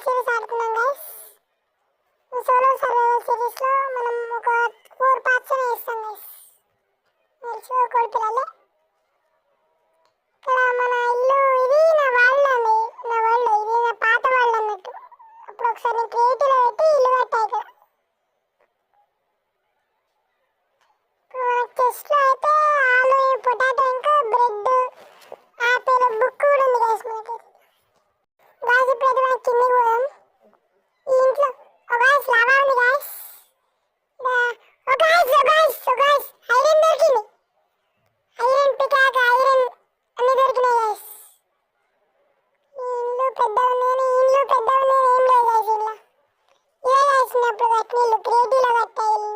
Survival series ఆడుకున్నాం guys. Solo survival series లో మనం ఒక 4 పార్ట్స్ వేస్తాం గైస్. మీరు కోడి పిల్లలే. ఇక్కడ మన ఇల్లు ఇది నా వరల్డ్ అండి. నా వరల్డ్ ఇది నా పాత వరల్డ్ అన్నట్టు. అప్పుడు ఒకసారి నేను క్రియేటివ్లో పెట్టి ఇల్లు కట్టా ఇక్కడ. ఇప్పుడు మనకి చెస్ట్లో అయితే ఆలు పొటాటో ఇంకా బ్రెడ్ ఆపిల్ బుక్ కూడా ఉంది గైస్ మనకి. గాజు ఇప్పుడైతే మనకి కిందికి పోదాం. ఈ ఇంట్లో గైస్ లావా ఉంది గైస్. గైస్ ఐరన్ దొరికింది. ఐరన్ పికాక్ ఐరన్ అన్ని దొరికినాయి గైస్. ఈ ఇల్లు పెద్ద ఉంది, ఇల్లు పెద్ద ఉంది ఏం లేదు గైస్. ఇల్లు ఇవే వేసినప్పుడు కట్టిన ఇల్లు క్రియేటివ్లో కట్టా ఇల్లు.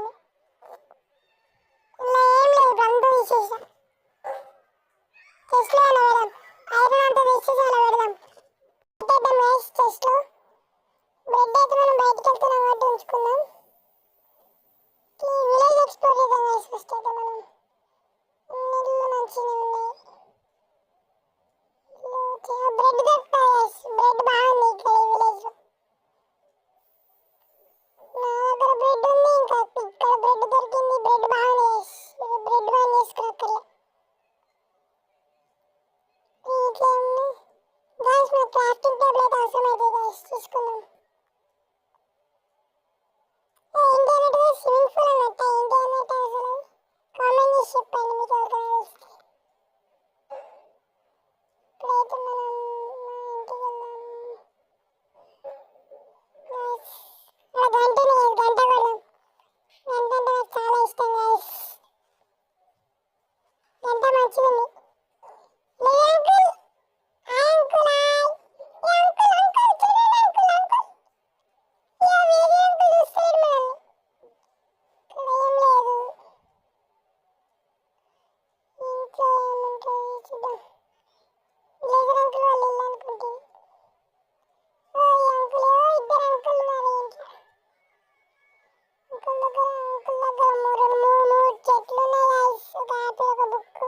ఇలా ఏం లేదు, బంధు తీసేసా. చెస్ట్లో అయినా పెడదాం, ఐరన్ అంతా తీసేసి అలా పెడదాం. పెట్టేద్దాం గైస్ చెస్ట్లో. బ్రెడ్ అయితే మనం బయటికి వెళ్తున్నాం కాబట్టి ఉంచుకుందాం. ఈ విలేజ్ ఎక్స్ప్లోర్ చేద్దాం గైస్. ఫస్ట్ అయితే మనం ఇల్లు మంచిగా ఉన్నాయి. బ్రెడ్ దొరుకుతాయి గైస్. బ్రెడ్ బాగుంది ఇక్కడ ఈ విలేజ్లో. నా దగ్గర బ్రెడ్ ఉంది, ఇంకా ఇక్కడ బ్రెడ్ దొరికింది. బ్రెడ్ బాగుంది గైస్. బ్రెడ్ బాగా చేసుకురాక్కర్లే. ఇట్లా ఉంది గైస్. మన క్రాఫ్టింగ్ టేబుల్ అయితే అవసరం అవుతుంది గైస్, తీసుకుందాం. ఏంటి అన్నట్టు స్విమ్మింగ్ పూల్ అన్నట్ట. ఏంటి అన్నట్టు అసలు కామెంట్ చేసి చెప్పండి మీకు ఎవరికైనా తెలిస్తే. ఇప్పుడైతే మనం మా ఇంటికి వెళ్దాం గైస్. అలా గంట ఉంది గైస్, గంట కొడదాం. గంట అంటే నాకు చాలా ఇష్టం గైస్. గంట మంచిగా ఉంది. లేదు uncle, hi uncle, hi uncle. Uncle చూడండి అంకుల్, అంకుల్ వేరే అంకుల్ చూస్తాడు మనల్ని. ఇక్కడ ఏం లేదు. ఇంట్లో ఏముంటుంది చూద్దాం. విలేజర్ అంకుల్ వాళ్ళు ఇల్లు అనుకుంటే. ఈ అంకుల్ ఇద్దరు అంకుల్ ఉన్నారు ఇంట్లో. అంకుల్ దగ్గర మూడు చెట్లు ఉన్నాయి గైస్. ఒక యాపిల్ ఒక బుక్.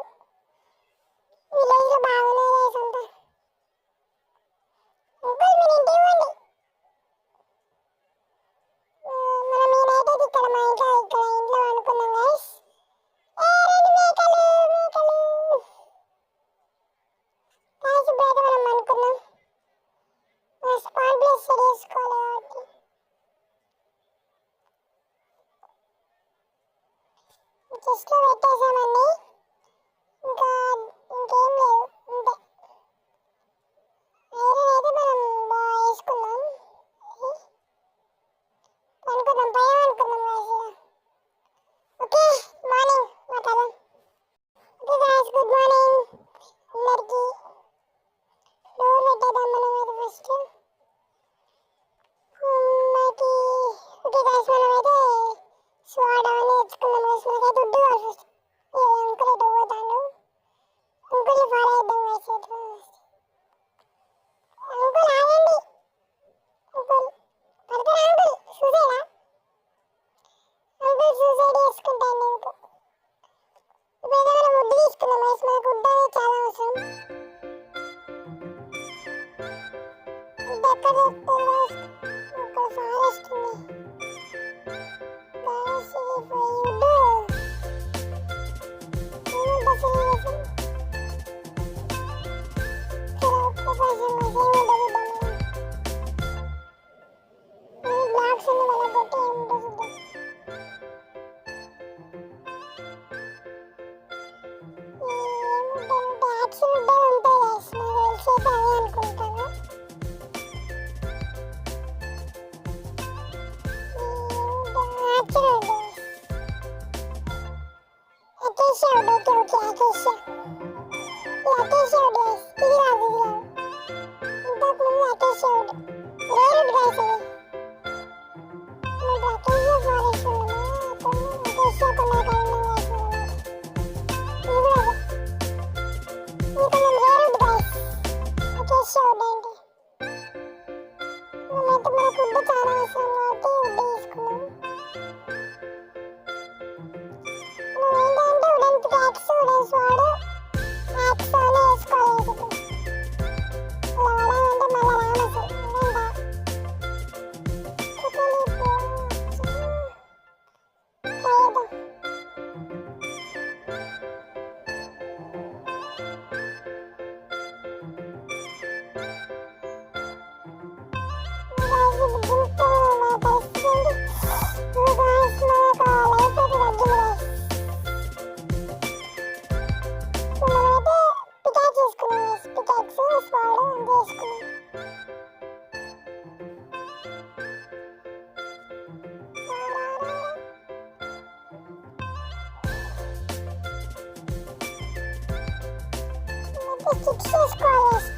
విలేజ్లో బాగున్నాయి గైస్ అంతా. అంకుల్ మీరు ఇంటికి పోండి. మనం నేనైతే ఇక్కడ మా ఇంట్లో అనుకున్నాం గైస్. రెండు మేకలు గైస్. ఇప్పుడైతే మనం అనుకున్నాం స్పాన్ ప్లేస్ సెట్ చేసుకోవాలి కాబట్టి చెస్ట్లో పెట్టేసామండి. ఇంకా ఇంకేం లేదు, అంతే. ఐరన్ అయితే మనం బాగా వేసుకుందాం. అనుకుందాం పైన అనుకుందాం గైస్. ఓకే మార్నింగ్ మాట్లాడదాం. ఓకే గైస్, గుడ్ మార్నింగ్ అందరికి. డోర్ పెట్టేద్దాం మనం అయితే ఫస్ట్ మనకి. ఓకే గైస్, మనం అయితే స్వాడ్ అవన్నీ తెచ్చుకుందాం గైస్. మనకైతే వుడ్ కావాలి ఫస్ట్. స్కిప్ చేసుకోవాలి